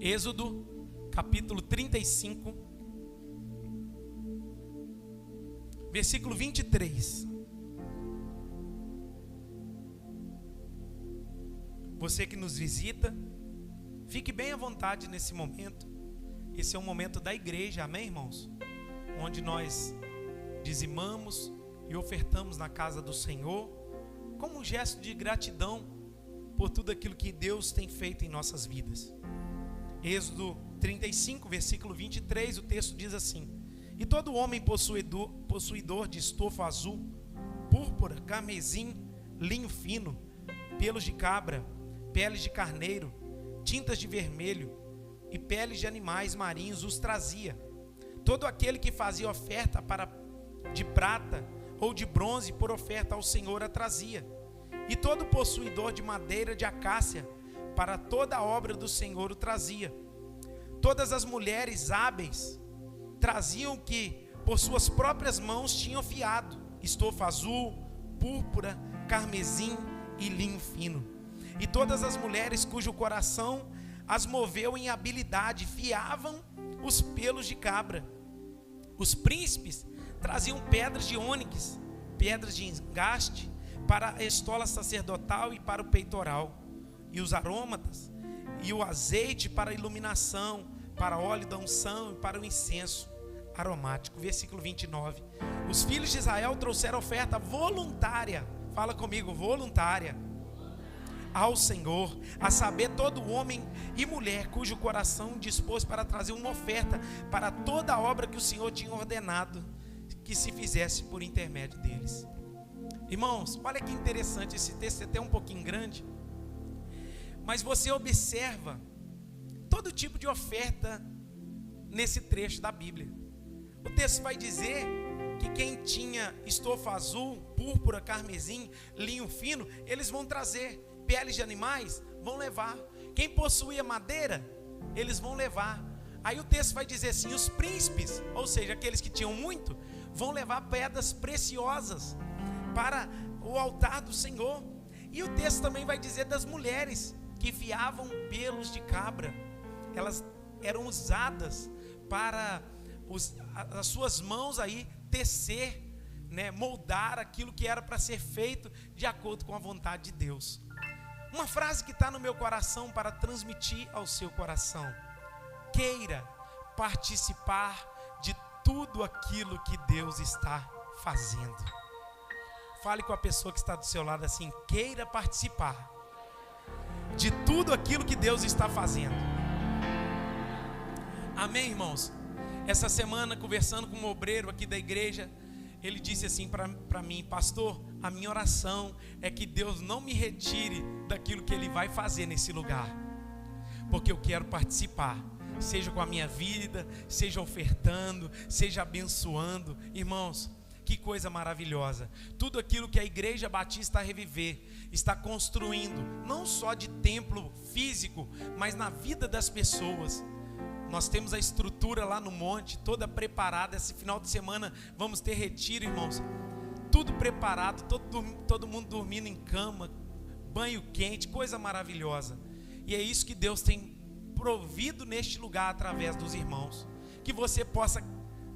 Êxodo, capítulo 35, versículo 23. Você que nos visita, fique bem à vontade nesse momento. Esse é um momento da igreja, amém, irmãos? Onde nós dizimamos e ofertamos na casa do Senhor, como um gesto de gratidão por tudo aquilo que Deus tem feito em nossas vidas. Êxodo 35, versículo 23, o texto diz assim: E todo homem possuidor de estofa azul, púrpura, carmesim, linho fino, pelos de cabra, peles de carneiro, tintas de vermelho e peles de animais marinhos os trazia. Todo aquele que fazia oferta de prata ou de bronze por oferta ao Senhor a trazia. E todo possuidor de madeira de acácia para toda a obra do Senhor o trazia. Todas as mulheres hábeis traziam o que por suas próprias mãos tinham fiado: estofa azul, púrpura, carmesim e linho fino. E todas as mulheres cujo coração as moveu em habilidade fiavam os pelos de cabra. Os príncipes traziam pedras de ônix, pedras de engaste para a estola sacerdotal e para o peitoral, e os aromatas e o azeite para a iluminação, para óleo da unção e para o incenso aromático. Versículo 29. Os filhos de Israel trouxeram oferta voluntária, fala comigo, voluntária, ao Senhor, a saber, todo homem e mulher cujo coração dispôs para trazer uma oferta para toda a obra que o Senhor tinha ordenado que se fizesse por intermédio deles. Irmãos, olha que interessante, esse texto é até um pouquinho grande, mas você observa todo tipo de oferta nesse trecho da Bíblia. O texto vai dizer que quem tinha estofa azul, púrpura, carmesim, linho fino, eles vão trazer. Peles de animais, vão levar. Quem possuía madeira, eles vão levar. Aí o texto vai dizer assim: os príncipes, ou seja, aqueles que tinham muito, vão levar pedras preciosas para o altar do Senhor. E o texto também vai dizer das mulheres que fiavam pelos de cabra. Elas eram usadas para as suas mãos aí tecer, moldar aquilo que era para ser feito de acordo com a vontade de Deus. Uma frase que está no meu coração para transmitir ao seu coração: queira participar de tudo aquilo que Deus está fazendo. Fale com a pessoa que está do seu lado assim: queira participar de tudo aquilo que Deus está fazendo. Amém, irmãos? Essa semana, conversando com um obreiro aqui da igreja, ele disse assim para mim: pastor, a minha oração é que Deus não me retire daquilo que Ele vai fazer nesse lugar, porque eu quero participar, seja com a minha vida, seja ofertando, seja abençoando. Irmãos, que coisa maravilhosa, tudo aquilo que a Igreja Batista Reviver está construindo, não só de templo físico, mas na vida das pessoas. Nós temos a estrutura lá no monte, toda preparada. Esse final de semana vamos ter retiro, irmãos. Tudo preparado, todo mundo dormindo em cama, banho quente, coisa maravilhosa. E é isso que Deus tem provido neste lugar através dos irmãos. Que você possa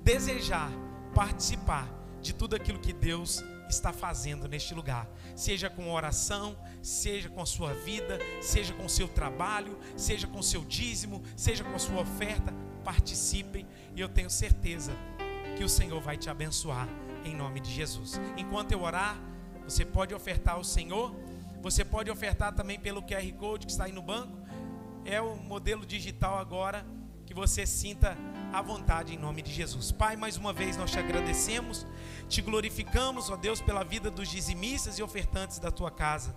desejar participar de tudo aquilo que Deus está fazendo neste lugar, seja com oração, seja com a sua vida, seja com o seu trabalho, seja com o seu dízimo, seja com a sua oferta. Participem, e eu tenho certeza que o Senhor vai te abençoar em nome de Jesus. Enquanto eu orar, você pode ofertar ao Senhor, você pode ofertar também pelo QR Code que está aí no banco. É o modelo digital agora, que você sinta à vontade em nome de Jesus. Pai, mais uma vez nós te agradecemos, te glorificamos, ó Deus, pela vida dos dizimistas e ofertantes da tua casa.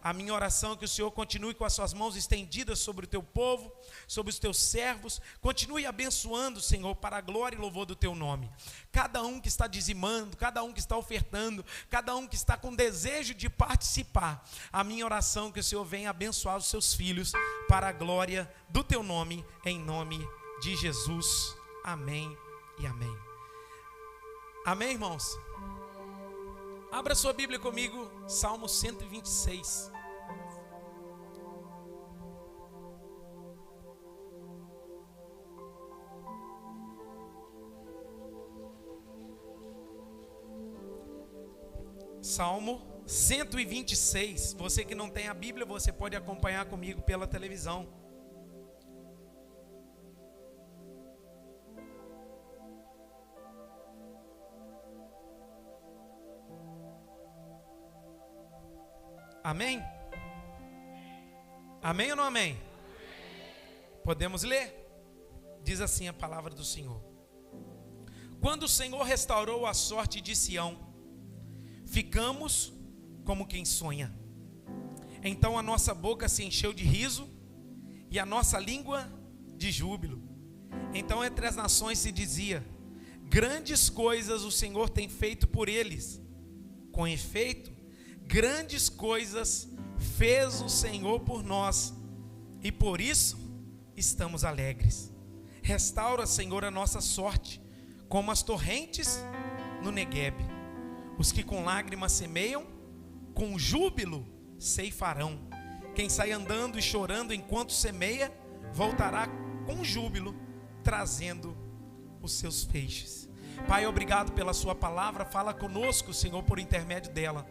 A minha oração é que o Senhor continue com as suas mãos estendidas sobre o teu povo, sobre os teus servos. Continue abençoando, Senhor, para a glória e louvor do teu nome. Cada um que está dizimando, cada um que está ofertando, cada um que está com desejo de participar. A minha oração é que o Senhor venha abençoar os seus filhos para a glória do teu nome, em nome de Jesus. Amém e amém. Amém, irmãos? Abra sua Bíblia comigo, Salmo 126. Salmo 126. Você que não tem a Bíblia, você pode acompanhar comigo pela televisão. Amém? Amém ou não amém? Podemos ler? Diz assim a palavra do Senhor: quando o Senhor restaurou a sorte de Sião, ficamos como quem sonha. Então a nossa boca se encheu de riso e a nossa língua de júbilo. Então entre as nações se dizia: grandes coisas o Senhor tem feito por eles. Com efeito, grandes coisas fez o Senhor por nós, e por isso estamos alegres. Restaura, Senhor, a nossa sorte, como as torrentes no Neguebe. Os que com lágrimas semeiam, com júbilo ceifarão. Quem sai andando e chorando enquanto semeia, voltará com júbilo, trazendo os seus feixes. Pai, obrigado pela sua palavra. Fala conosco, Senhor, por intermédio dela.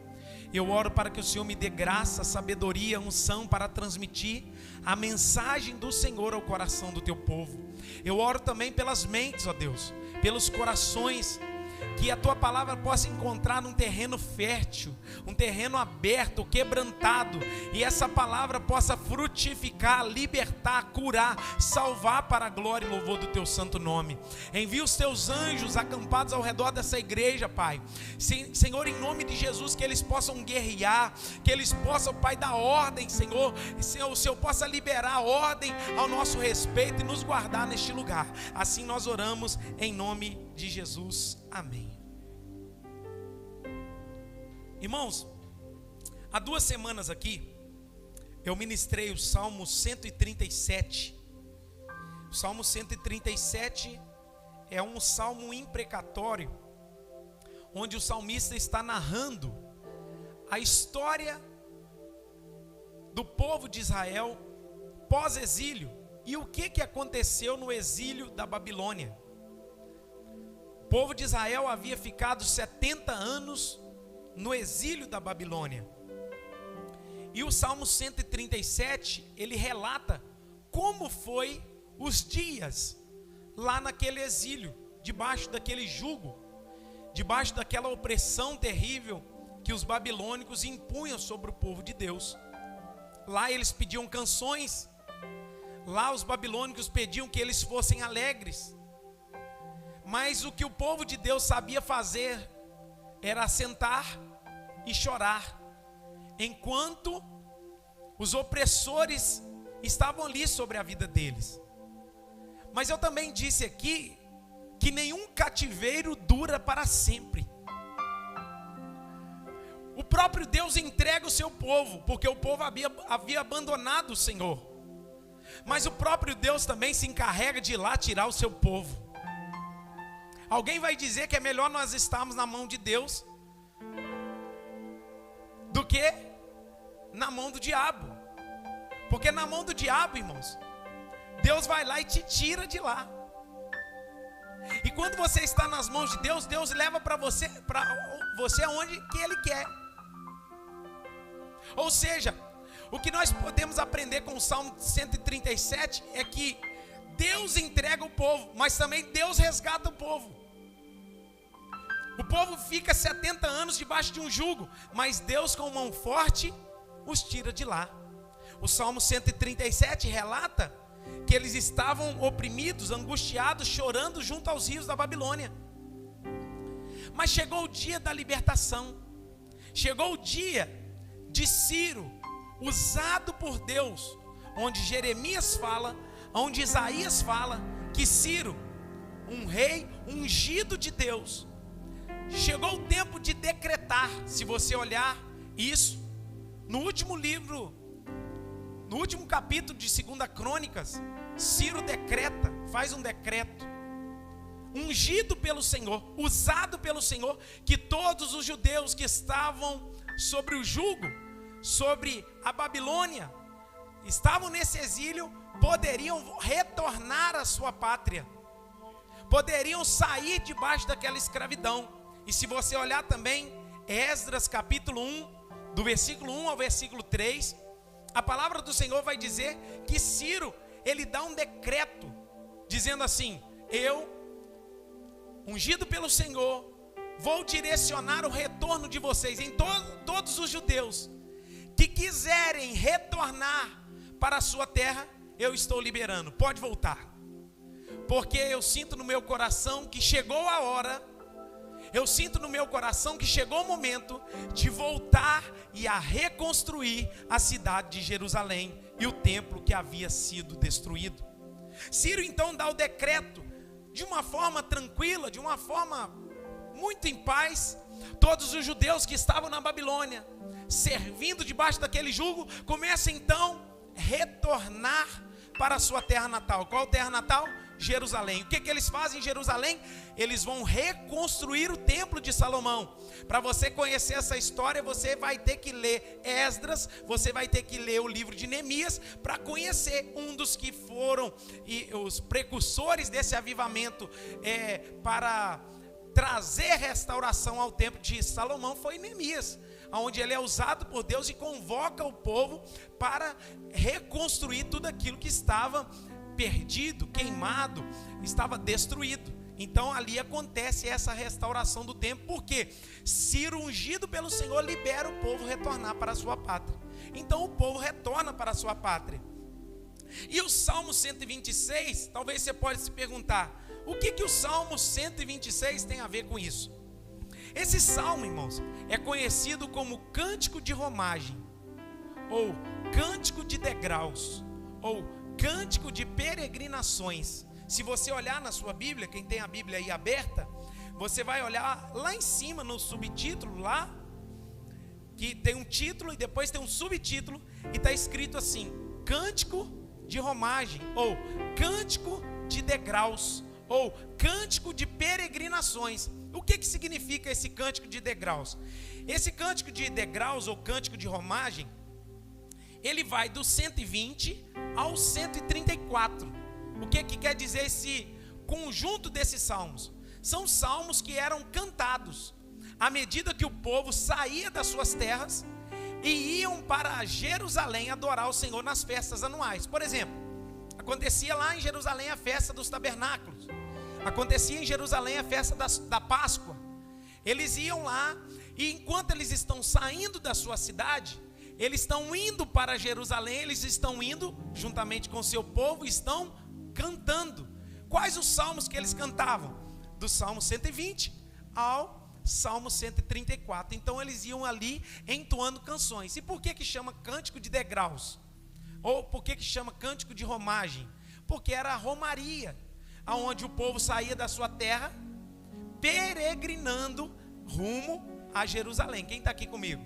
Eu oro para que o Senhor me dê graça, sabedoria, unção para transmitir a mensagem do Senhor ao coração do teu povo. Eu oro também pelas mentes, ó Deus, pelos corações, que a tua palavra possa encontrar num terreno fértil, um terreno aberto, quebrantado, e essa palavra possa frutificar, libertar, curar, salvar para a glória e louvor do teu santo nome. Envia os teus anjos acampados ao redor dessa igreja, Pai. Senhor, em nome de Jesus, que eles possam guerrear, que eles possam, Pai, dar ordem, Senhor, o Senhor possa liberar ordem ao nosso respeito e nos guardar neste lugar. Assim nós oramos em nome de Jesus. Amém. Irmãos, há 2 semanas aqui eu ministrei o Salmo 137. O Salmo 137 é um salmo imprecatório, onde o salmista está narrando a história do povo de Israel pós-exílio e o que aconteceu no exílio da Babilônia. O povo de Israel havia ficado 70 anos no exílio da Babilônia. E o Salmo 137, ele relata como foi os dias lá naquele exílio, debaixo daquele jugo, debaixo daquela opressão terrível que os babilônicos impunham sobre o povo de Deus. Lá eles pediam canções, lá os babilônicos pediam que eles fossem alegres. Mas o que o povo de Deus sabia fazer era sentar e chorar, enquanto os opressores estavam ali sobre a vida deles. Mas eu também disse aqui que nenhum cativeiro dura para sempre. O próprio Deus entrega o seu povo, porque o povo havia abandonado o Senhor. Mas o próprio Deus também se encarrega de ir lá tirar o seu povo. Alguém vai dizer que é melhor nós estarmos na mão de Deus do que na mão do diabo. Porque na mão do diabo, irmãos, Deus vai lá e te tira de lá. E quando você está nas mãos de Deus, Deus leva para você aonde que Ele quer. Ou seja, o que nós podemos aprender com o Salmo 137 é que Deus entrega o povo, mas também Deus resgata o povo. O povo fica 70 anos debaixo de um jugo, mas Deus com mão forte os tira de lá. O Salmo 137 relata que eles estavam oprimidos, angustiados, chorando junto aos rios da Babilônia. Mas chegou o dia da libertação. Chegou o dia de Ciro, usado por Deus, onde Jeremias fala, onde Isaías fala, que Ciro, um rei ungido de Deus, chegou o tempo de decretar. Se você olhar isso, no último livro, no último capítulo de 2 Crônicas, Ciro decreta, faz um decreto, ungido pelo Senhor, usado pelo Senhor, que todos os judeus que estavam sobre o jugo, sobre a Babilônia, estavam nesse exílio, poderiam retornar à sua pátria, poderiam sair debaixo daquela escravidão. E se você olhar também Esdras capítulo 1, do versículo 1 ao versículo 3, a palavra do Senhor vai dizer que Ciro, ele dá um decreto, dizendo assim: eu, ungido pelo Senhor, vou direcionar o retorno de vocês, em todos os judeus que quiserem retornar para a sua terra, eu estou liberando, pode voltar. Porque eu sinto no meu coração que chegou a hora, eu sinto no meu coração que chegou o momento de voltar e a reconstruir a cidade de Jerusalém e o templo que havia sido destruído. Ciro então dá o decreto de uma forma tranquila, de uma forma muito em paz. Todos os judeus que estavam na Babilônia, servindo debaixo daquele jugo, começam então a retornar para a sua terra natal. Qual terra natal? Jerusalém. O que eles fazem em Jerusalém? Eles vão reconstruir o templo de Salomão. Para você conhecer essa história, você vai ter que ler Esdras, você vai ter que ler o livro de Neemias, para conhecer um dos que foram os precursores desse avivamento, para trazer restauração ao templo de Salomão, foi Neemias, onde ele é usado por Deus e convoca o povo para reconstruir tudo aquilo que estava perdido, queimado, estava destruído. Então ali acontece essa restauração do templo, porque Ciro, ungido pelo Senhor, libera o povo retornar para a sua pátria. Então o povo retorna para a sua pátria. E o Salmo 126, talvez você pode se perguntar, o que o Salmo 126 tem a ver com isso? Esse salmo, irmãos, é conhecido como cântico de romagem, ou cântico de degraus, ou cântico de peregrinações. Se você olhar na sua Bíblia, quem tem a Bíblia aí aberta, você vai olhar lá em cima no subtítulo, lá, que tem um título e depois tem um subtítulo, e está escrito assim: cântico de romagem, ou cântico de degraus, ou cântico de peregrinações. O que significa esse cântico de degraus? Esse cântico de degraus, ou cântico de romagem, ele vai do 120 ao 134. O que quer dizer esse conjunto desses salmos? São salmos que eram cantados à medida que o povo saía das suas terras e iam para Jerusalém adorar o Senhor nas festas anuais. Por exemplo, acontecia lá em Jerusalém a festa dos tabernáculos, acontecia em Jerusalém a festa da Páscoa. Eles iam lá, e enquanto eles estão saindo da sua cidade, eles estão indo para Jerusalém, eles estão indo juntamente com o seu povo, estão cantando. Quais os salmos que eles cantavam? Do Salmo 120 ao Salmo 134. Então eles iam ali entoando canções. E por que chama cântico de degraus? Ou por que chama cântico de romagem? Porque era a romaria, aonde o povo saía da sua terra, peregrinando rumo a Jerusalém. Quem está aqui comigo?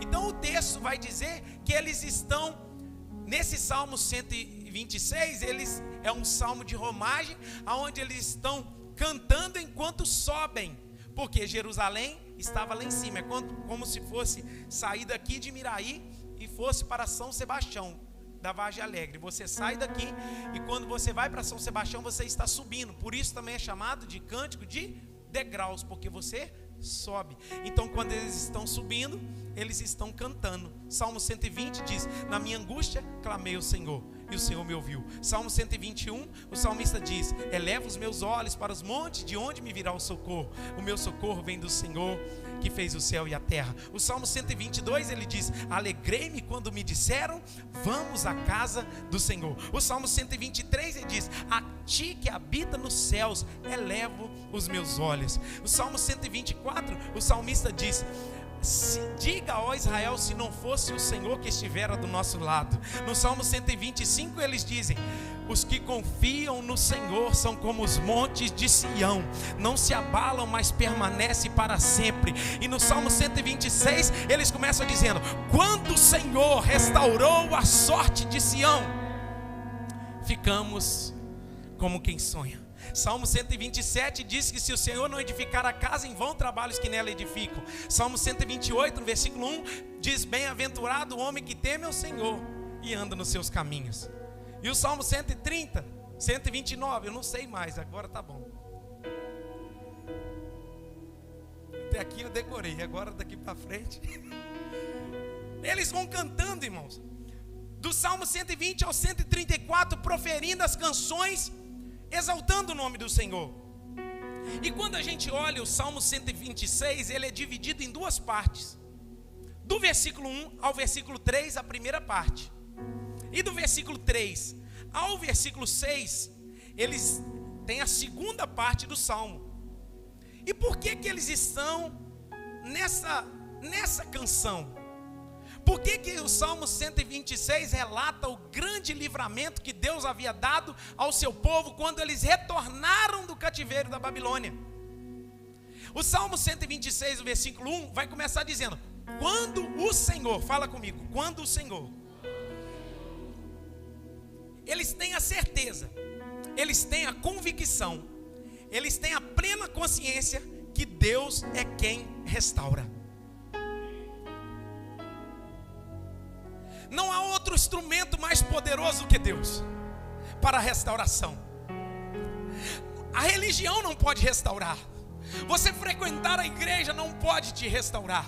Então o texto vai dizer que eles estão, nesse Salmo 126, é um salmo de romagem, onde eles estão cantando enquanto sobem, porque Jerusalém estava lá em cima. É como se fosse sair daqui de Miraí e fosse para São Sebastião da Vargem Alegre. Você sai daqui e quando você vai para São Sebastião, você está subindo. Por isso também é chamado de cântico de degraus, porque você sobe. Então quando eles estão subindo, eles estão cantando. Salmo 120 diz: na minha angústia clamei ao Senhor, e o Senhor me ouviu. Salmo 121, o salmista diz: eleva os meus olhos para os montes, de onde me virá o socorro? O meu socorro vem do Senhor, que fez o céu e a terra. O Salmo 122, ele diz: alegrei-me quando me disseram, vamos à casa do Senhor. O Salmo 123, ele diz: a ti que habita nos céus, elevo os meus olhos. O Salmo 124, o salmista diz: diga, ó Israel, se não fosse o Senhor que estivera do nosso lado. No Salmo 125 eles dizem: os que confiam no Senhor são como os montes de Sião, não se abalam, mas permanecem para sempre. E no Salmo 126 eles começam dizendo: quando o Senhor restaurou a sorte de Sião, ficamos como quem sonha. Salmo 127 diz que se o Senhor não edificar a casa, em vão trabalhos que nela edificam. Salmo 128, no versículo 1, diz: bem-aventurado o homem que teme ao Senhor e anda nos seus caminhos. E o Salmo 130, 129, eu não sei mais, agora tá bom. aqui eu decorei, agora daqui para frente. Eles vão cantando, irmãos, do Salmo 120 ao 134, proferindo as canções, exaltando o nome do Senhor. E quando a gente olha o Salmo 126, ele é dividido em duas partes. Do versículo 1 ao versículo 3, a primeira parte. E do versículo 3 ao versículo 6, eles têm a segunda parte do Salmo. E por que eles estão nessa canção? Por que o Salmo 126 relata o grande livramento que Deus havia dado ao seu povo quando eles retornaram do cativeiro da Babilônia? O Salmo 126, o versículo 1, vai começar dizendo: quando o Senhor, fala comigo, quando o Senhor. Eles têm a certeza, eles têm a convicção, eles têm a plena consciência que Deus é quem restaura. Não há outro instrumento mais poderoso que Deus para a restauração. A religião não pode restaurar. Você frequentar a igreja não pode te restaurar.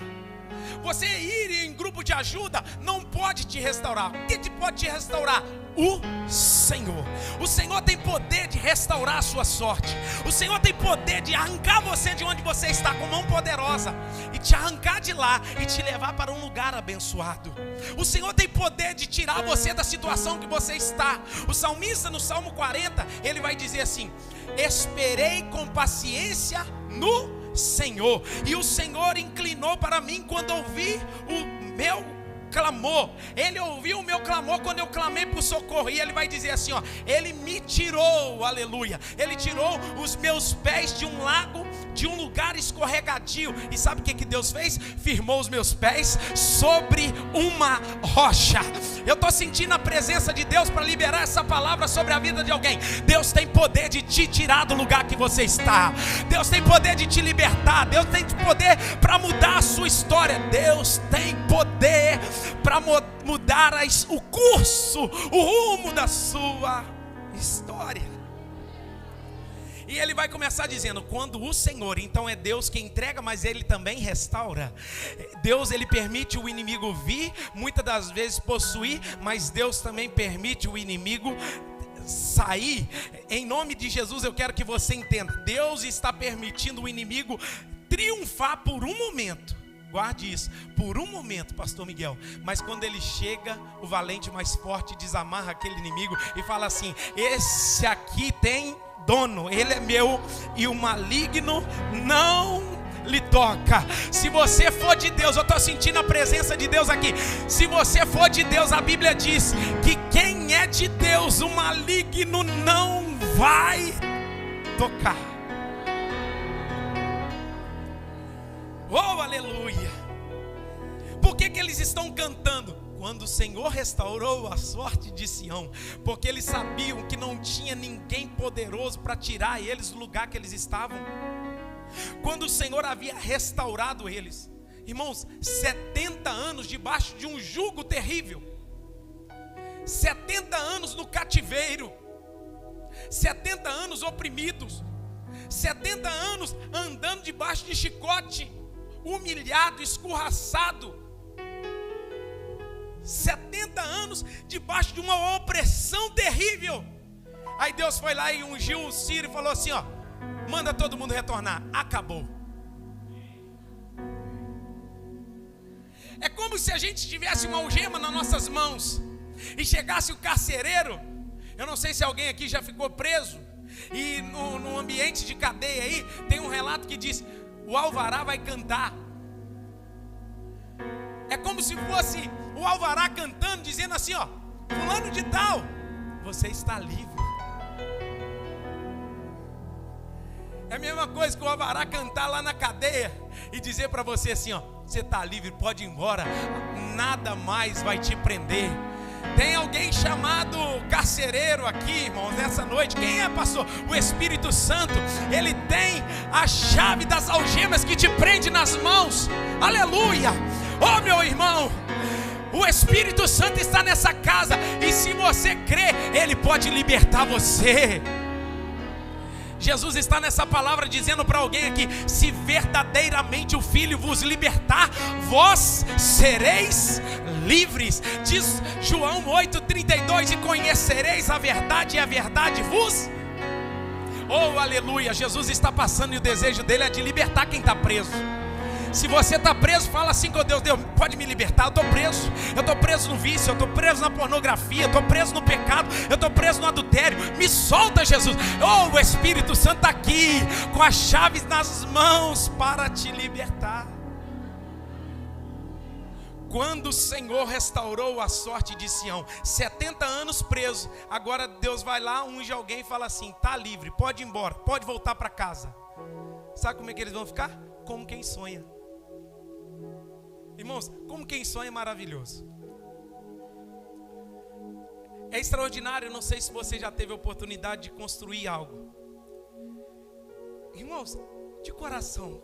Você ir em grupo de ajuda não pode te restaurar. O que pode te restaurar? O Senhor. O Senhor tem poder de restaurar a sua sorte. O Senhor tem poder de arrancar você de onde você está com mão poderosa e te arrancar de lá e te levar para um lugar abençoado. O Senhor tem poder de tirar você da situação que você está. O salmista no Salmo 40, ele vai dizer assim: esperei com paciência no Senhor, e o Senhor inclinou para mim quando ouvi o meu clamor. Ele ouviu o meu clamor quando eu clamei por socorro. E ele vai dizer assim, ó: ele me tirou, aleluia, ele tirou os meus pés de um lago, de um lugar escorregadio. E sabe o que Deus fez? Firmou os meus pés sobre uma rocha. Eu estou sentindo a presença de Deus para liberar essa palavra sobre a vida de alguém. Deus tem poder de te tirar do lugar que você está. Deus tem poder de te libertar. Deus tem poder para mudar a sua história. Deus tem poder para mudar o curso, o rumo da sua história. E ele vai começar dizendo: quando o Senhor, então é Deus que entrega, mas ele também restaura. Deus, ele permite o inimigo vir, muitas das vezes possuir, mas Deus também permite o inimigo sair. Em nome de Jesus eu quero que você entenda: Deus está permitindo o inimigo triunfar por um momento. Guarde isso, por um momento, pastor Miguel. Mas quando ele chega, o valente mais forte desamarra aquele inimigo e fala assim: esse aqui tem dono, ele é meu, e o maligno não lhe toca. Se você for de Deus, eu estou sentindo a presença de Deus aqui. Se você for de Deus, a Bíblia diz que quem é de Deus, o maligno não vai tocar. Oh, aleluia! Por que eles estão cantando? Quando o Senhor restaurou a sorte de Sião, porque eles sabiam que não tinha ninguém poderoso para tirar eles do lugar que eles estavam. Quando o Senhor havia restaurado eles, irmãos, 70 anos debaixo de um jugo terrível, 70 anos no cativeiro, 70 anos oprimidos, 70 anos andando debaixo de chicote, humilhado, escorraçado, 70 anos debaixo de uma opressão terrível. Aí Deus foi lá e ungiu o Ciro e falou assim, ó: manda todo mundo retornar, acabou. É como se a gente tivesse uma algema nas nossas mãos e chegasse o carcereiro. Eu não sei se alguém aqui já ficou preso, e no ambiente de cadeia aí tem um relato que diz: o alvará vai cantar. É como se fosse o alvará cantando, dizendo assim, ó: fulano de tal, você está livre. É a mesma coisa que o alvará cantar lá na cadeia e dizer para você assim, ó: você está livre, pode ir embora, nada mais vai te prender. Tem alguém chamado carcereiro aqui, irmãos, nessa noite? Quem é, pastor? O Espírito Santo. Ele tem a chave das algemas que te prende nas mãos. Aleluia! Oh, meu irmão, o Espírito Santo está nessa casa, e se você crê, Ele pode libertar você. Jesus está nessa palavra dizendo para alguém aqui: se verdadeiramente o Filho vos libertar, vós sereis livres. Diz João 8,32: e conhecereis a verdade, e a verdade vos... Oh, aleluia! Jesus está passando e o desejo dele é de libertar quem está preso. Se você está preso, fala assim com Deus: Deus, pode me libertar, eu estou preso no vício, eu estou preso na pornografia, eu estou preso no pecado, eu estou preso no adultério, me solta, Jesus. Oh, o Espírito Santo está aqui, com as chaves nas mãos para te libertar. Quando o Senhor restaurou a sorte de Sião, 70 anos preso, agora Deus vai lá, unge alguém e fala assim: está livre, pode ir embora, pode voltar para casa. Sabe como é que eles vão ficar? Como quem sonha. Irmãos, como quem sonha é maravilhoso. É extraordinário. Eu não sei se você já teve a oportunidade de construir algo. Irmãos, de coração,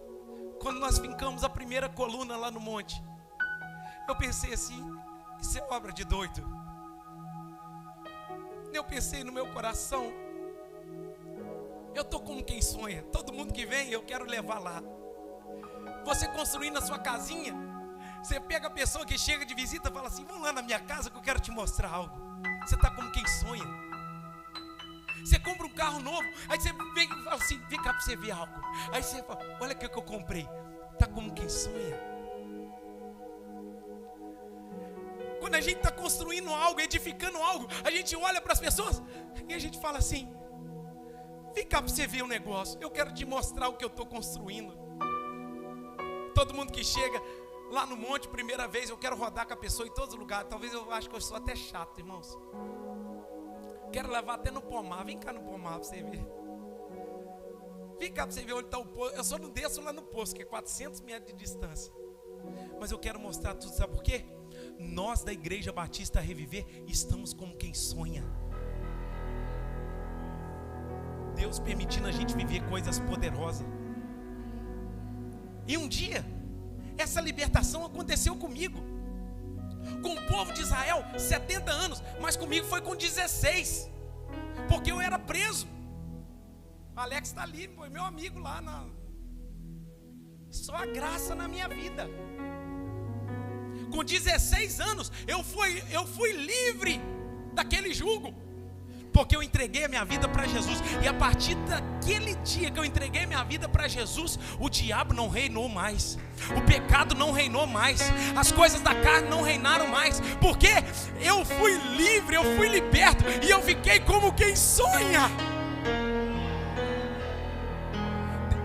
quando nós fincamos a primeira coluna lá no monte, eu pensei assim: isso é obra de doido. Eu pensei no meu coração: eu estou como quem sonha. Todo mundo que vem eu quero levar lá. Você construindo a sua casinha, você pega a pessoa que chega de visita e fala assim: vamos lá na minha casa que eu quero te mostrar algo. Você está como quem sonha. Você compra um carro novo, aí você vem e fala assim: vem cá para você ver algo. Aí você fala: olha o que eu comprei. Está como quem sonha. Quando a gente está construindo algo, edificando algo, a gente olha para as pessoas e a gente fala assim: vem cá para você ver um negócio, eu quero te mostrar o que eu estou construindo. Todo mundo que chega lá no monte, primeira vez, eu quero rodar com a pessoa em todos os lugares. Talvez eu acho que eu sou até chato, irmãos. Quero levar até no pomar. Vem cá no pomar para você ver. Vem cá para você ver onde está o poço. Eu só não desço lá no poço, que é 400 metros de distância. Mas eu quero mostrar tudo, sabe por quê? Nós da Igreja Batista Reviver estamos como quem sonha. Deus permitindo a gente viver coisas poderosas. E um dia, essa libertação aconteceu comigo, com o povo de Israel, 70 anos, mas comigo foi com 16, porque eu era preso. Alex está ali, foi meu amigo lá. Só a graça na minha vida. Com 16 anos, eu fui livre daquele jugo, porque eu entreguei a minha vida para Jesus. E a partir daquele dia que eu entreguei a minha vida para Jesus, o diabo não reinou mais, o pecado não reinou mais, as coisas da carne não reinaram mais, porque eu fui livre, eu fui liberto, e eu fiquei como quem sonha.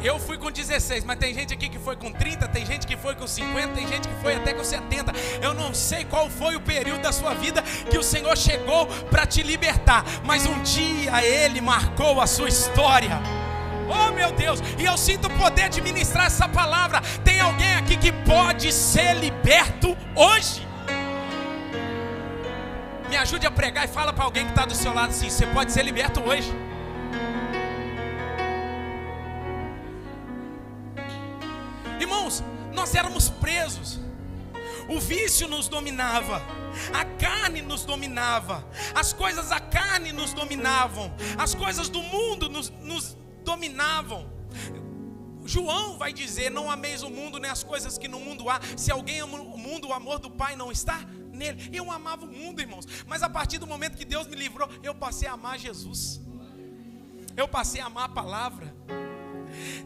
Eu fui com 16, mas tem gente aqui que foi com 30, tem gente que foi com 50, tem gente que foi até com 70. Eu não sei qual foi o período da sua vida que o Senhor chegou para te libertar, mas um dia Ele marcou a sua história. Oh meu Deus, e eu sinto o poder de ministrar essa palavra. Tem alguém aqui que pode ser liberto hoje? Me ajude a pregar e fala para alguém que está do seu lado assim: você pode ser liberto hoje. Irmãos, nós éramos presos. O vício nos dominava, a carne nos dominava, as coisas da carne nos dominavam, as coisas do mundo nos dominavam. João vai dizer: não ameis o mundo nem as coisas que no mundo há. Se alguém ama o mundo, o amor do Pai não está nele. Eu amava o mundo, irmãos, mas a partir do momento que Deus me livrou, eu passei a amar Jesus, eu passei a amar a palavra.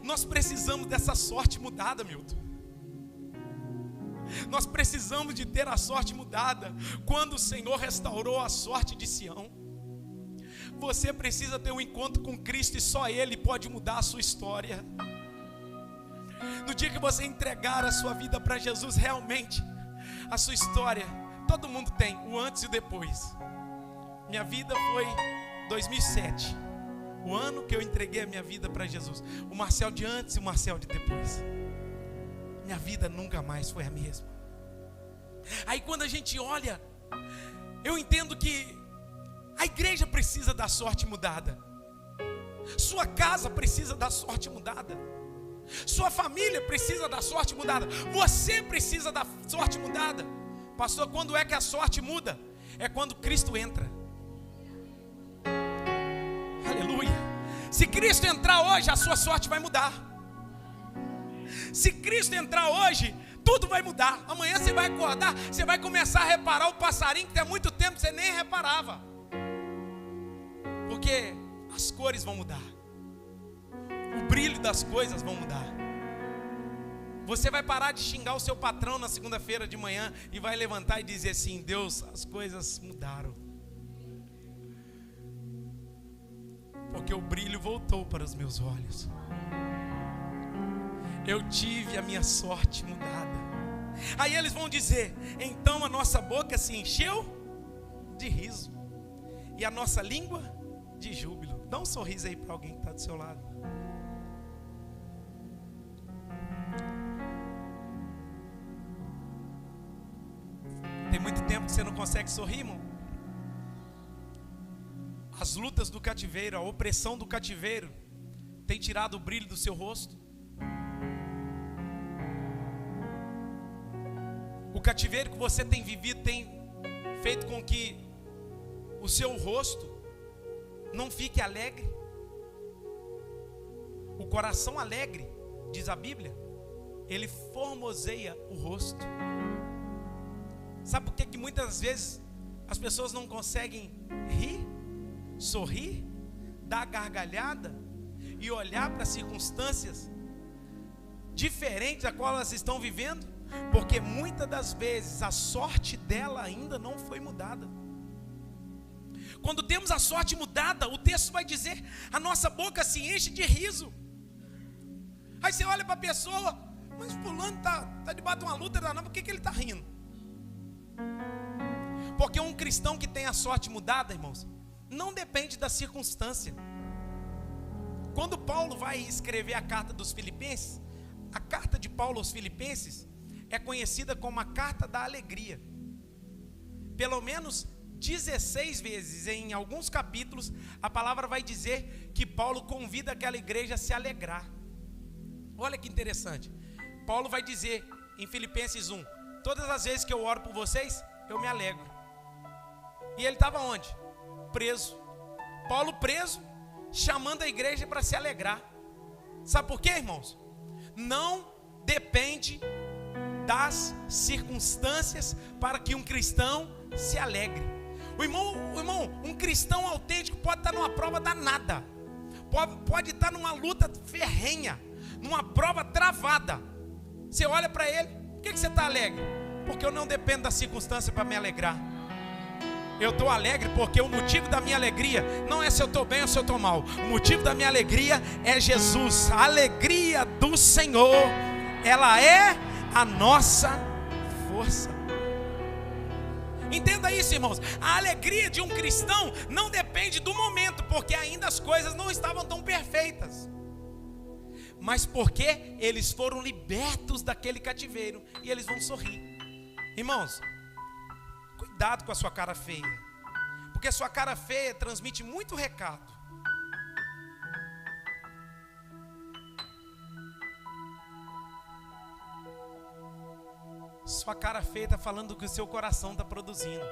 Nós precisamos dessa sorte mudada, Milton. Nós precisamos de ter a sorte mudada. Quando o Senhor restaurou a sorte de Sião, você precisa ter um encontro com Cristo, e só Ele pode mudar a sua história. No dia que você entregar a sua vida para Jesus, realmente a sua história, todo mundo tem o antes e o depois. Minha vida foi 2007, o ano que eu entreguei a minha vida para Jesus. O Marcel de antes e o Marcel de depois. Minha vida nunca mais foi a mesma. Aí quando a gente olha, eu entendo que a igreja precisa da sorte mudada, sua casa precisa da sorte mudada, sua família precisa da sorte mudada, você precisa da sorte mudada. Pastor, quando é que a sorte muda? É quando Cristo entra. Aleluia. Se Cristo entrar hoje, a sua sorte vai mudar. Se Cristo entrar hoje, tudo vai mudar. Amanhã você vai acordar, você vai começar a reparar o passarinho que há muito tempo você nem reparava. Porque as cores vão mudar. O brilho das coisas vão mudar. Você vai parar de xingar o seu patrão na segunda-feira de manhã e vai levantar e dizer assim: Deus, as coisas mudaram. Porque o brilho voltou para os meus olhos. Eu tive a minha sorte mudada. Aí eles vão dizer: então a nossa boca se encheu de riso e a nossa língua de júbilo. Dá um sorriso aí para alguém que está do seu lado. Tem muito tempo que você não consegue sorrir, irmão. As lutas do cativeiro, a opressão do cativeiro tem tirado o brilho do seu rosto. O cativeiro que você tem vivido tem feito com que o seu rosto não fique alegre. O coração alegre, diz a Bíblia, ele formoseia o rosto. Sabe por que muitas vezes as pessoas não conseguem rir, sorrir, dar gargalhada e olhar para circunstâncias diferentes da qual elas estão vivendo? Porque muitas das vezes a sorte dela ainda não foi mudada. Quando temos a sorte mudada, o texto vai dizer: a nossa boca se enche de riso. Aí você olha para a pessoa: mas fulano está debaixo de uma luta danada, por que ele está rindo? Porque um cristão que tem a sorte mudada, irmãos, não depende da circunstância. Quando Paulo vai escrever a carta dos Filipenses, a carta de Paulo aos Filipenses é conhecida como a carta da alegria. Pelo menos 16 vezes em alguns capítulos a palavra vai dizer que Paulo convida aquela igreja a se alegrar. Olha que interessante. Paulo vai dizer em Filipenses 1: todas as vezes que eu oro por vocês, eu me alegro. E ele estava onde? Preso. Paulo preso, chamando a igreja para se alegrar. Sabe por quê, irmãos? Não depende das circunstâncias para que um cristão se alegre. O irmão, um cristão autêntico pode estar numa prova danada, pode estar numa luta ferrenha, numa prova travada. Você olha para ele: por que você está alegre? Porque eu não dependo da circunstância para me alegrar. Eu estou alegre porque o motivo da minha alegria não é se eu estou bem ou se eu estou mal. O motivo da minha alegria é Jesus. A alegria do Senhor, ela é a nossa força. Entenda isso, irmãos. A alegria de um cristão não depende do momento, porque ainda as coisas não estavam tão perfeitas, mas porque eles foram libertos daquele cativeiro e eles vão sorrir. Irmãos, cuidado com a sua cara feia, porque a sua cara feia transmite muito recado. Sua cara feia está falando do que o seu coração está produzindo.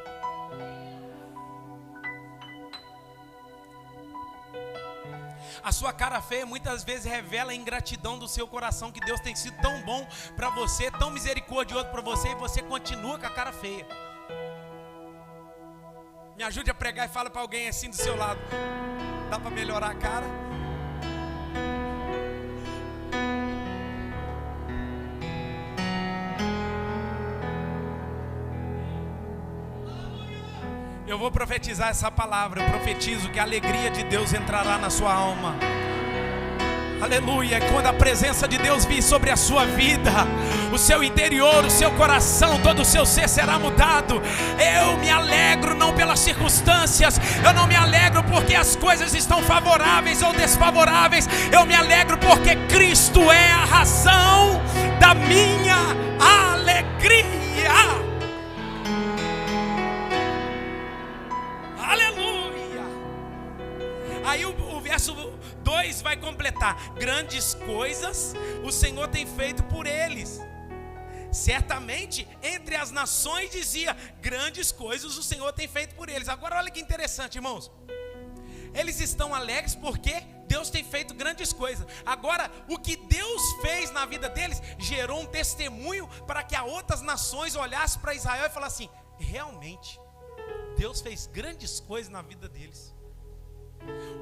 A sua cara feia muitas vezes revela a ingratidão do seu coração, que Deus tem sido tão bom para você, tão misericordioso para você, e você continua com a cara feia. Me ajude a pregar e fala para alguém assim do seu lado: dá para melhorar a cara? Eu vou profetizar essa palavra. Eu profetizo que a alegria de Deus entrará na sua alma. Aleluia. Quando a presença de Deus vir sobre a sua vida, o seu interior, o seu coração, todo o seu ser será mudado. Eu me alegro não pelas circunstâncias, eu não me alegro porque as coisas estão favoráveis ou desfavoráveis. Eu me alegro porque Cristo é a razão da minha alegria. Aí o verso 2 vai completar: grandes coisas o Senhor tem feito por eles. Certamente entre as nações dizia: grandes coisas o Senhor tem feito por eles. Agora olha que interessante, irmãos. Eles estão alegres porque Deus tem feito grandes coisas. Agora, o que Deus fez na vida deles gerou um testemunho para que outras nações olhassem para Israel e falassem assim: realmente, Deus fez grandes coisas na vida deles.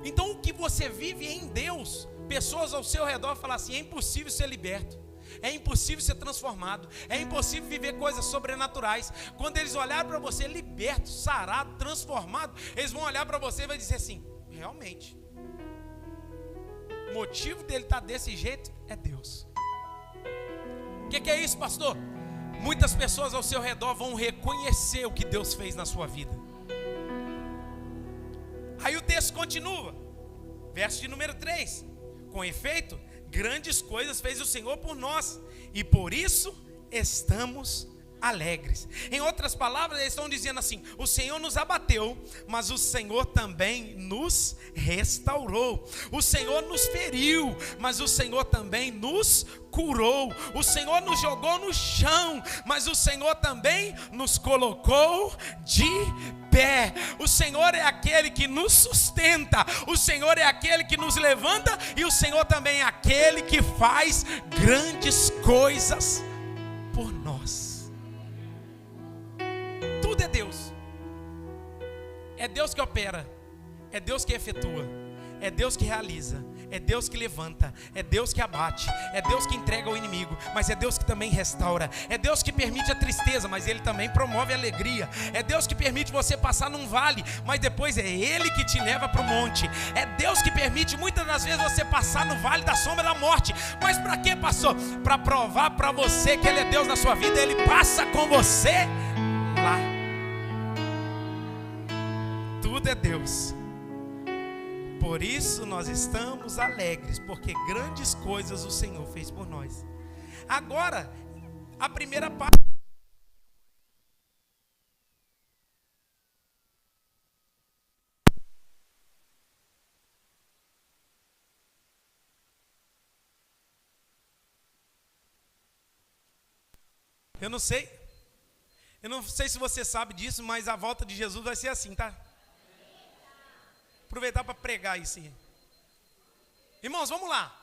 Então, o que você vive em Deus, pessoas ao seu redor falam assim: é impossível ser liberto, é impossível ser transformado, é impossível viver coisas sobrenaturais. Quando eles olharem para você liberto, sarado, transformado, eles vão olhar para você e vão dizer assim: realmente, o motivo dele estar desse jeito é Deus. O que é isso, pastor? Muitas pessoas ao seu redor vão reconhecer o que Deus fez na sua vida. Aí o texto continua, verso de número 3: com efeito, grandes coisas fez o Senhor por nós, e por isso estamos alegres. Em outras palavras, eles estão dizendo assim: o Senhor nos abateu, mas o Senhor também nos restaurou. O Senhor nos feriu, mas o Senhor também nos curou. O Senhor nos jogou no chão, mas o Senhor também nos colocou de pé. O Senhor é aquele que nos sustenta, o Senhor é aquele que nos levanta, e o Senhor também é aquele que faz grandes coisas por nós. Tudo é Deus. É Deus que opera, é Deus que efetua, é Deus que realiza, é Deus que levanta, é Deus que abate, é Deus que entrega ao inimigo, mas é Deus que também restaura. É Deus que permite a tristeza, mas Ele também promove a alegria. É Deus que permite você passar num vale, mas depois é Ele que te leva para o monte. É Deus que permite muitas das vezes você passar no vale da sombra da morte. Mas para quê, pastor? Para provar para você que Ele é Deus na sua vida. Ele passa com você lá. Tudo é Deus. Por isso nós estamos alegres, porque grandes coisas o Senhor fez por nós. Agora, a primeira parte. Eu não sei se você sabe disso, mas a volta de Jesus vai ser assim, tá? Aproveitar para pregar isso aí. Irmãos, vamos lá.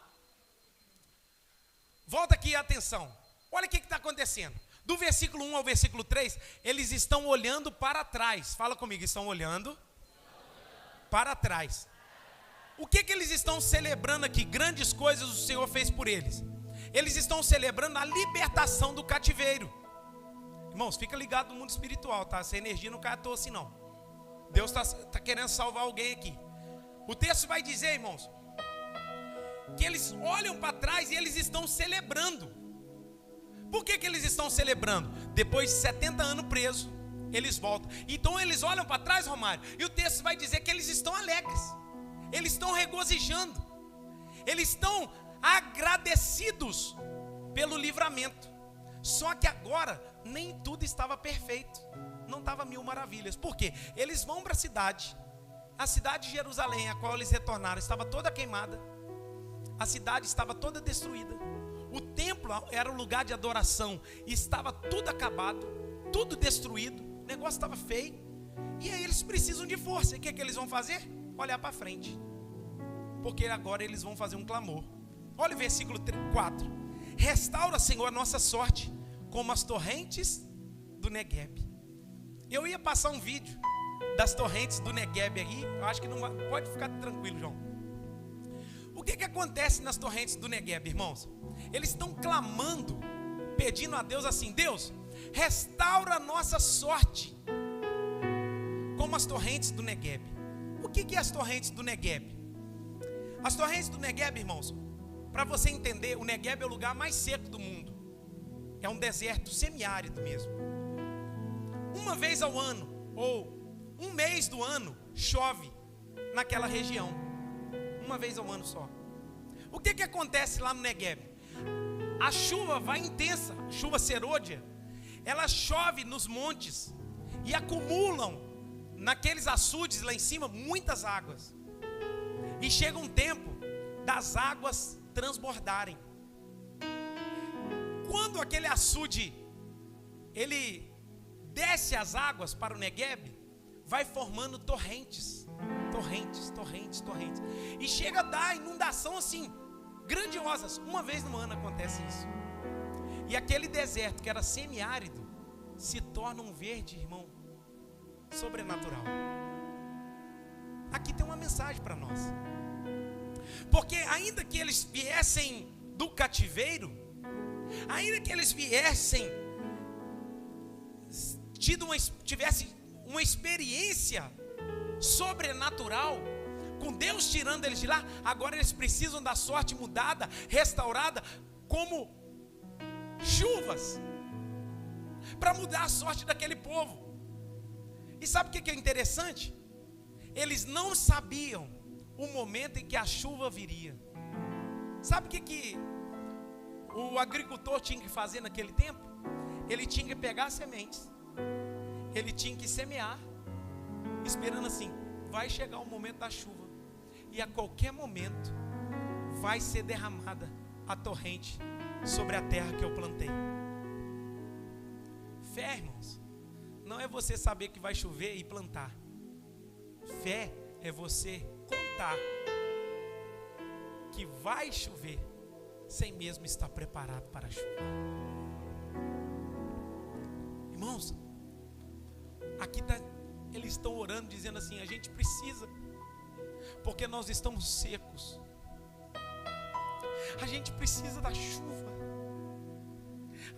Volta aqui a atenção. Olha o que está acontecendo. Do versículo 1 ao versículo 3, eles estão olhando para trás. Fala comigo, estão olhando para trás. O que eles estão celebrando aqui? Grandes coisas o Senhor fez por eles. Eles estão celebrando a libertação do cativeiro. Irmãos, fica ligado no mundo espiritual, tá? Essa energia não cai à toa assim não. Deus está querendo salvar alguém aqui. O texto vai dizer, irmãos, que eles olham para trás e eles estão celebrando. Por que eles estão celebrando? Depois de 70 anos presos, eles voltam. Então eles olham para trás, Romário, e o texto vai dizer que eles estão alegres. Eles estão regozijando. Eles estão agradecidos pelo livramento. Só que agora nem tudo estava perfeito. Não estava mil maravilhas. Por quê? Eles vão para a cidade de Jerusalém, a qual eles retornaram, estava toda queimada. A cidade estava toda destruída. O templo era um lugar de adoração, e estava tudo acabado, tudo destruído. O negócio estava feio. E aí eles precisam de força. E o que eles vão fazer? Olhar para frente. Porque agora eles vão fazer um clamor. Olha o versículo 4. Restaura, Senhor, a nossa sorte, como as torrentes do Negueb. Eu ia passar um vídeo das torrentes do Negueb aí. Eu acho que não vai, pode ficar tranquilo, João. O que acontece nas torrentes do Negueb, irmãos? Eles estão clamando, pedindo a Deus assim: Deus, restaura a nossa sorte, como as torrentes do Negueb. O que é as torrentes do Negueb? As torrentes do Negueb, irmãos, para você entender, o Negueb é o lugar mais seco do mundo. É um deserto semiárido mesmo. Uma vez ao ano, ou um mês do ano, chove naquela região. Uma vez ao ano só. O que acontece lá no Negueb? A chuva vai intensa, chuva serôdia. Ela chove nos montes e acumulam naqueles açudes lá em cima muitas águas. E chega um tempo das águas transbordarem. Quando aquele açude ele desce as águas para o Negueb, vai formando torrentes torrentes, torrentes, torrentes. E chega a dar inundação assim, grandiosas. Uma vez no ano acontece isso. E aquele deserto que era semiárido se torna um verde, irmão, sobrenatural. Aqui tem uma mensagem para nós. Porque ainda que eles viessem do cativeiro, ainda que eles viessem, tivessem uma experiência sobrenatural, com Deus tirando eles de lá, agora eles precisam da sorte mudada, restaurada, como chuvas, para mudar a sorte daquele povo. E sabe o que é interessante? Eles não sabiam o momento em que a chuva viria. Sabe o que o agricultor tinha que fazer naquele tempo? Ele tinha que pegar as sementes, ele tinha que semear, esperando assim, vai chegar o momento da chuva, e a qualquer momento vai ser derramada a torrente sobre a terra que eu plantei. Fé, irmãos, não é você saber que vai chover e plantar. Fé é você contar que vai chover sem mesmo estar preparado para a chuva. Irmãos, aqui eles estão orando, dizendo assim: a gente precisa, porque nós estamos secos. A gente precisa da chuva.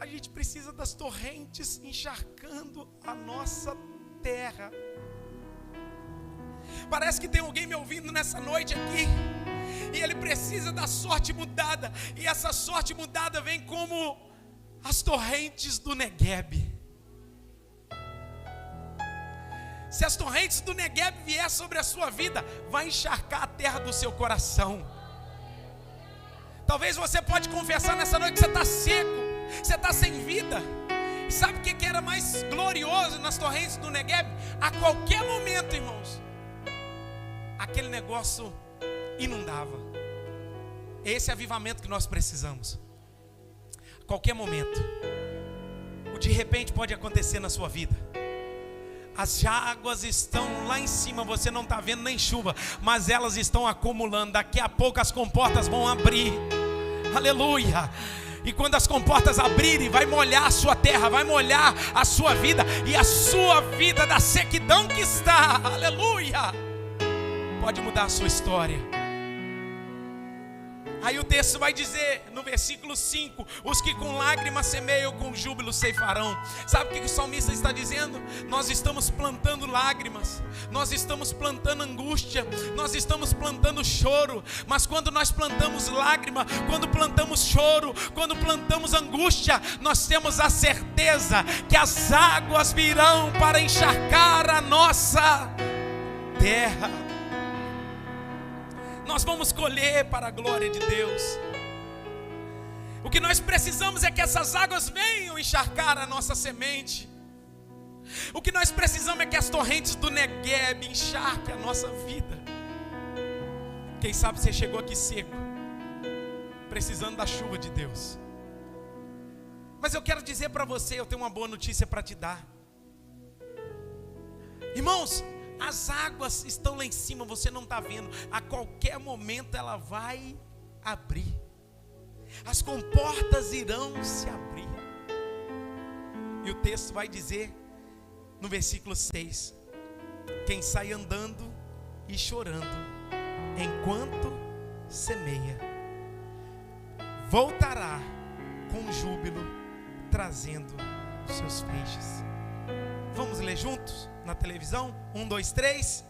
A gente precisa das torrentes encharcando a nossa terra. Parece que tem alguém me ouvindo nessa noite aqui, e ele precisa da sorte mudada. E essa sorte mudada vem como as torrentes do Negueb. Se as torrentes do Negueb vier sobre a sua vida, vai encharcar a terra do seu coração. Talvez você pode confessar nessa noite que você está seco, você está sem vida. E sabe o que era mais glorioso nas torrentes do Negueb? A qualquer momento, irmãos, aquele negócio inundava. Esse avivamento que nós precisamos. A qualquer momento, o de repente pode acontecer na sua vida. As águas estão lá em cima, você não está vendo nem chuva, mas elas estão acumulando. Daqui a pouco as comportas vão abrir. Aleluia! E quando as comportas abrirem, vai molhar a sua terra, vai molhar a sua vida, e a sua vida da sequidão que está, aleluia, pode mudar a sua história. Aí o texto vai dizer no versículo 5: os que com lágrimas semeiam, com júbilo ceifarão. Sabe o que o salmista está dizendo? Nós estamos plantando lágrimas, nós estamos plantando angústia, nós estamos plantando choro. Mas quando nós plantamos lágrima, quando plantamos choro, quando plantamos angústia, nós temos a certeza que as águas virão para encharcar a nossa terra. Nós vamos colher para a glória de Deus. O que nós precisamos é que essas águas venham encharcar a nossa semente. O que nós precisamos é que as torrentes do Negueb encharquem a nossa vida. Quem sabe você chegou aqui seco, precisando da chuva de Deus. Mas eu quero dizer para você, eu tenho uma boa notícia para te dar. Irmãos, as águas estão lá em cima, você não está vendo. A qualquer momento ela vai abrir. As comportas irão se abrir. E o texto vai dizer no versículo 6: quem sai andando e chorando enquanto semeia, voltará com júbilo, trazendo os seus feixes. Vamos ler juntos na televisão? 1, 2, 3.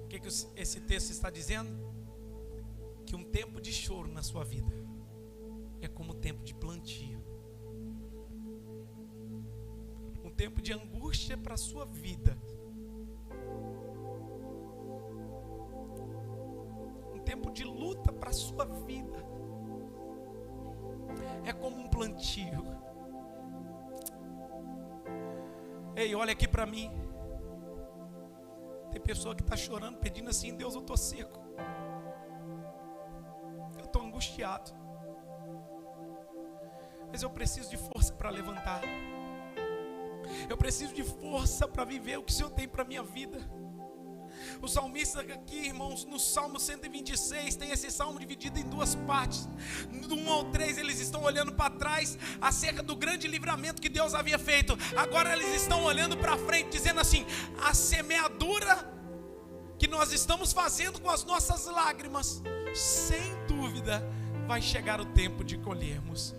O que esse texto está dizendo? Que um tempo de choro na sua vida é como um tempo de plantio. Um tempo de angústia para a sua vida tempo de luta para a sua vida é como um plantio. Ei, olha aqui para mim. Tem pessoa que está chorando, pedindo assim: Deus, eu estou seco, eu estou angustiado. angustiado. Mas eu preciso de força para levantar. Eu preciso de força para viver o que o Senhor tem para a minha vida. O salmista aqui, irmãos, no Salmo 126, tem esse salmo dividido em duas partes. Do 1 ao 3, eles estão olhando para trás acerca do grande livramento que Deus havia feito. Agora eles estão olhando para frente, dizendo assim: a semeadura que nós estamos fazendo com as nossas lágrimas, sem dúvida, vai chegar o tempo de colhermos.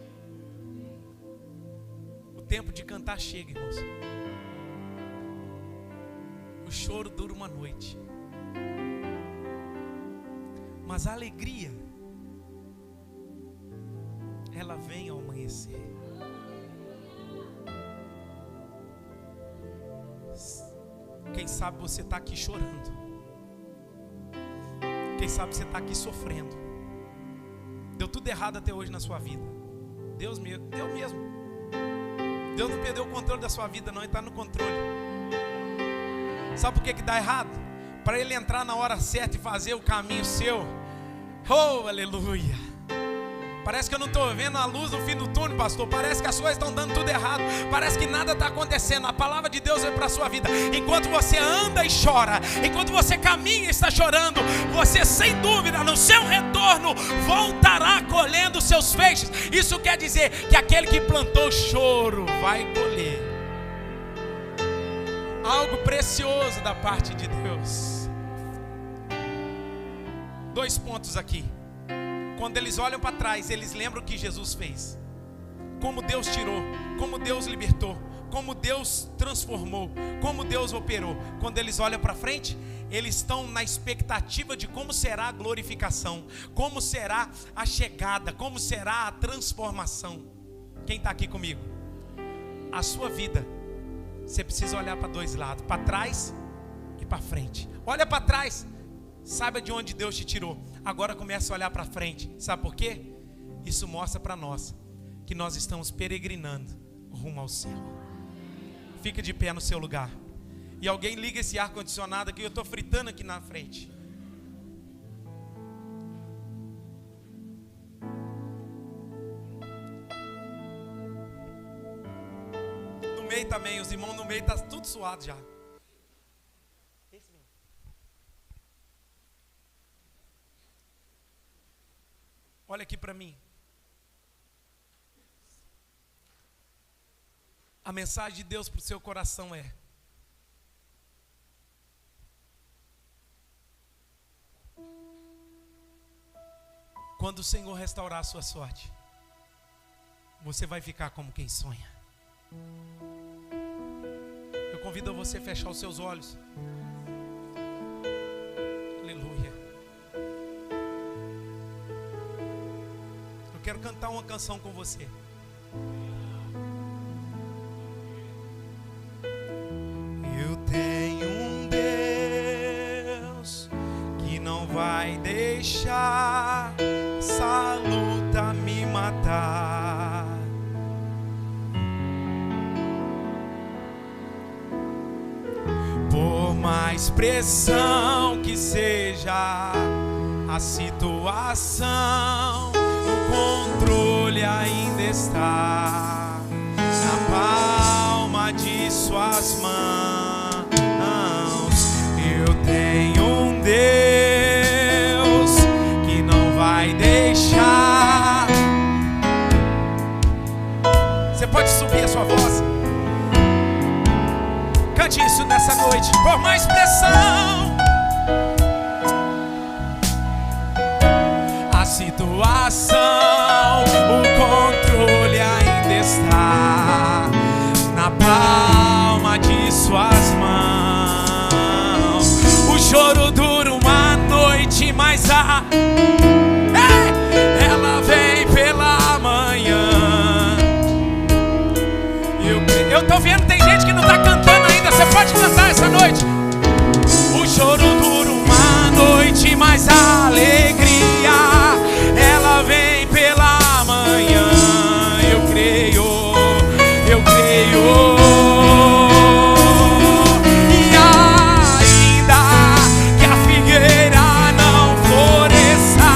O tempo de cantar chega, irmãos. O choro dura uma noite, mas a alegria, ela vem ao amanhecer. Quem sabe você está aqui chorando. Quem sabe você está aqui sofrendo. Deu tudo errado até hoje na sua vida. Deus mesmo. Deus não perdeu o controle da sua vida, não. Ele está no controle. Sabe por que dá errado? Para Ele entrar na hora certa e fazer o caminho seu. Oh, aleluia. Parece que eu não estou vendo a luz no fim do túnel, pastor. Parece que as coisas estão dando tudo errado. Parece que nada está acontecendo. A palavra de Deus é para a sua vida. Enquanto você anda e chora, enquanto você caminha e está chorando, você sem dúvida no seu retorno voltará colhendo os seus feixes. Isso quer dizer que aquele que plantou choro vai colher algo precioso da parte de Deus. 2 pontos aqui. Quando eles olham para trás, eles lembram o que Jesus fez, como Deus tirou, como Deus libertou, como Deus transformou, como Deus operou. Quando eles olham para frente, eles estão na expectativa de como será a glorificação, como será a chegada, como será a transformação. Quem está aqui comigo? A sua vida, você precisa olhar para 2 lados, para trás e para frente. Olha para trás, saiba de onde Deus te tirou. Agora começa a olhar para frente. Sabe por quê? Isso mostra para nós que nós estamos peregrinando rumo ao céu. Fica de pé no seu lugar. E alguém liga esse ar-condicionado aqui. Eu estou fritando aqui na frente. No meio também, os irmãos no meio estão tudo suado já. Olha aqui para mim. A mensagem de Deus para o seu coração é: quando o Senhor restaurar a sua sorte, você vai ficar como quem sonha. Eu convido você a fechar os seus olhos. Aleluia. Eu quero cantar uma canção com você. Eu tenho um Deus que não vai deixar essa luta me matar. Por mais pressão que seja a situação, o controle ainda está na palma de suas mãos. Eu tenho um Deus que não vai deixar. Você pode subir a sua voz? Cante isso nessa noite. Por mais pressão, a situação, o controle ainda está na palma de suas mãos. O choro dura uma noite, mas ela vem pela manhã. Eu tô vendo, tem gente que não tá cantando ainda. Você pode cantar essa noite. O choro dura uma noite, mas a alegria, ela vem pela manhã. Eu creio, eu creio. E ainda que a figueira não floresça,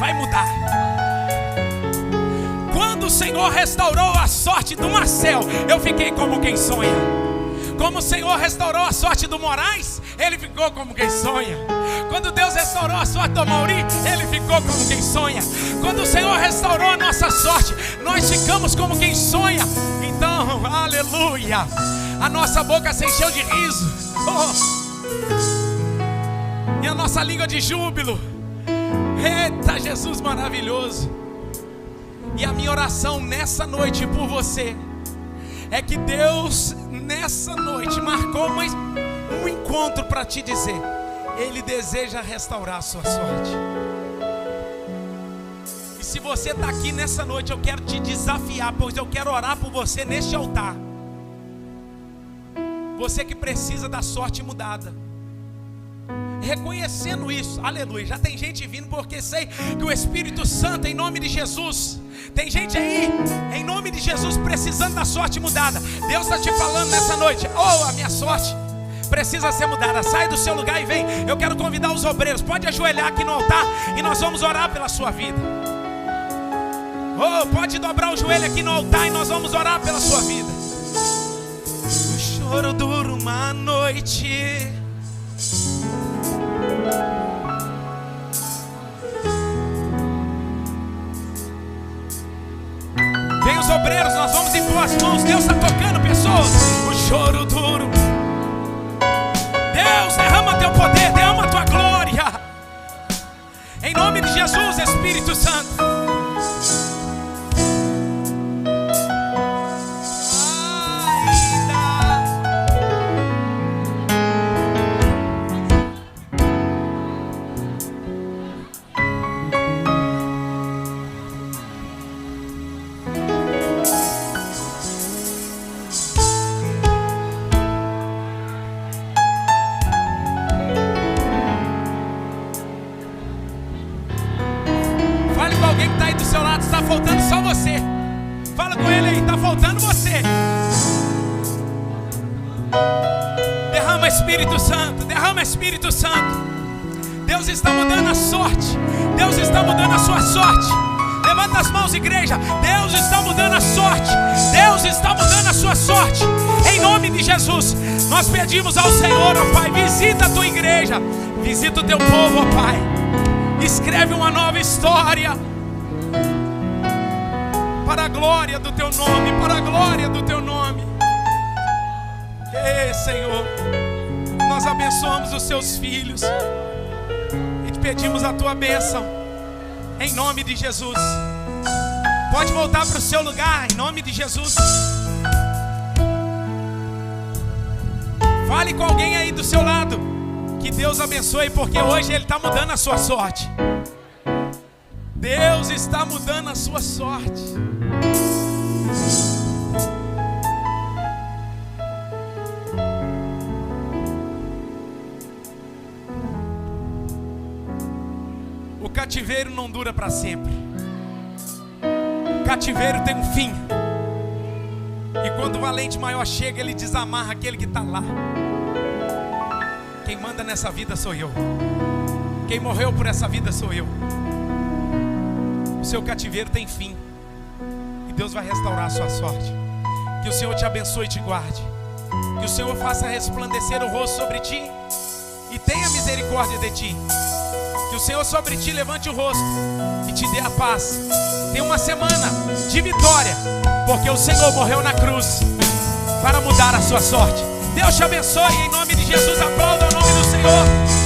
vai mudar. Quando o Senhor restaurou a sorte do Marcel, eu fiquei como quem sonha. Como o Senhor restaurou a sorte do Moraes, ele ficou como quem sonha. Quando Deus restaurou a sorte do Mauri, ele ficou como quem sonha. Quando o Senhor restaurou a nossa sorte, nós ficamos como quem sonha. Então, aleluia, a nossa boca se encheu de riso, e a nossa língua de júbilo. Eita, Jesus maravilhoso. E a minha oração nessa noite por você é que Deus nessa noite marcou um encontro para te dizer: Ele deseja restaurar a sua sorte. E se você está aqui nessa noite, eu quero te desafiar, pois eu quero orar por você neste altar. Você que precisa da sorte mudada, reconhecendo isso, aleluia. Já tem gente vindo, porque sei que o Espírito Santo, em nome de Jesus, tem gente aí, em nome de Jesus, precisando da sorte mudada. Deus está te falando nessa noite: oh, a minha sorte precisa ser mudada. Sai do seu lugar e vem. Eu quero convidar os obreiros, pode ajoelhar aqui no altar e nós vamos orar pela sua vida. Oh, pode dobrar o joelho aqui no altar e nós vamos orar pela sua vida. O choro dura uma noite, vem os obreiros, nós vamos impor as mãos. Deus está tocando pessoas. O choro duro, Deus, derrama teu poder, derrama tua glória, em nome de Jesus, Espírito Santo. Está faltando só você. Fala com ele aí, está faltando você. Derrama Espírito Santo, derrama Espírito Santo. Deus está mudando a sorte. Deus está mudando a sua sorte. Levanta as mãos, igreja. Deus está mudando a sorte. Deus está mudando a sua sorte. Em nome de Jesus, nós pedimos ao Senhor, ó Pai, visita a tua igreja, visita o teu povo, ó Pai. Escreve uma nova história, para a glória do teu nome, para a glória do teu nome. Ei, Senhor, nós abençoamos os seus filhos e te pedimos a tua bênção, em nome de Jesus. Pode voltar para o seu lugar, em nome de Jesus. Fale com alguém aí do seu lado, que Deus abençoe, porque hoje Ele está mudando a sua sorte. Deus está mudando a sua sorte. O cativeiro não dura para sempre. O cativeiro tem um fim. E quando o valente maior chega, ele desamarra aquele que está lá. Quem manda nessa vida sou eu. Quem morreu por essa vida sou eu. O seu cativeiro tem fim, e Deus vai restaurar a sua sorte. Que o Senhor te abençoe e te guarde. Que o Senhor faça resplandecer o rosto sobre ti e tenha misericórdia de ti. Que o Senhor sobre ti levante o rosto e te dê a paz. Tenha uma semana de vitória, porque o Senhor morreu na cruz para mudar a sua sorte. Deus te abençoe, em nome de Jesus. Aplauda o nome do Senhor.